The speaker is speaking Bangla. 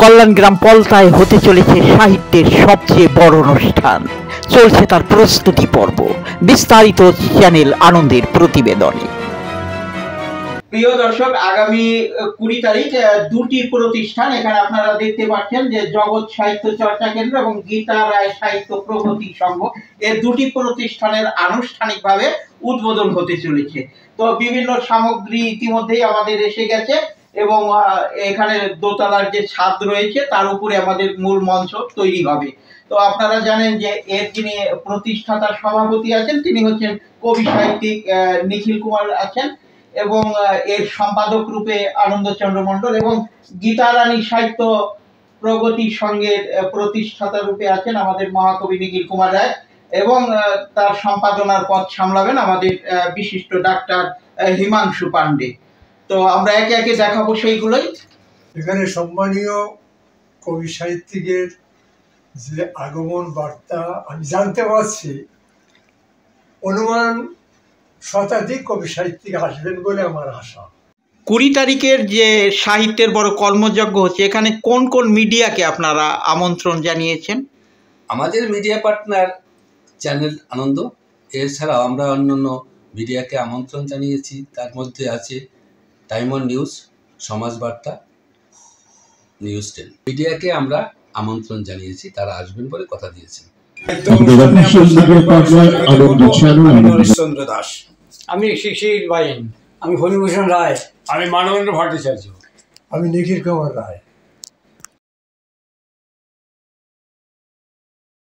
কল্যাণ গ্রাম পলতায় হতে চলেছে সাহিত্যের সবচেয়ে বড় অনুষ্ঠান। চলছে তার প্রস্তুতি পর্ব। বিস্তারিত চ্যানেল আনন্দের প্রতিবেদনে। প্রিয় দর্শক, আগামী 20 তারিখ দুটি প্রতিষ্ঠান এখানে আপনারা দেখতে পাচ্ছেন যে জগৎ সাহিত্য চর্চা কেন্দ্র এবং গীতা রায় সাহিত্য প্রগতি সংঘ, এই দুটি প্রতিষ্ঠানের আনুষ্ঠানিকভাবে উদ্বোধন হতে চলেছে। তো বিভিন্ন সামগ্রী ইতিমধ্যেই আমাদের এসে গেছে এবং এখানে দোতলার যে ছাদ রয়েছে তার উপরে আমাদের মূল মঞ্চ তৈরি হবে। তো আপনারা জানেন যে এর যিনি প্রতিষ্ঠাতা সভাপতি আছেন তিনি হচ্ছেন কবি সাহিত্যিক নিখিল কুমার আছেন এবং এর সম্পাদক রূপে আনন্দচন্দ্র মণ্ডল এবং গীতা রানী সাহিত্য প্রগতি সংঘের প্রতিষ্ঠাতা রূপে আছেন আমাদের মহাকবি নিখিল কুমার রায় এবং তার সম্পাদনার পদ সামলাবেন আমাদের বিশিষ্ট ডাক্তার হিমাংশু পান্ডে। তো আমরা একে একে দেখাবো সেইগুলোই। এখানে সম্মানীয় কবি সাহিত্যিকের যে আগমন বার্তা আমি জানতে পারছি, অনুমান শতাধিক কবি সাহিত্যিক আসবেন বলে আমার আশা। 20 তারিখের যে সাহিত্যের বড় কর্মযজ্ঞ হচ্ছে, এখানে কোন কোন মিডিয়াকে আপনারা আমন্ত্রণ জানিয়েছেন? আমাদের মিডিয়া পার্টনার চ্যানেল আনন্দ, এছাড়াও আমরা অন্যান্য মিডিয়াকে আমন্ত্রণ জানিয়েছি। তার মধ্যে আছে টাইমন নিউজ, সমাজ বার্তা, নিউজ 10 মিডিয়াকে আমরা আমন্ত্রণ জানিয়েছি, তারা আসবেন বলে কথা দিয়েছেন। দাস, আমি শিশির বাইন, আমি হরিভূষণ রায়, আমি মানবেন্দ্র ভট্টাচার্য, আমি নিখিল কুমার রায়।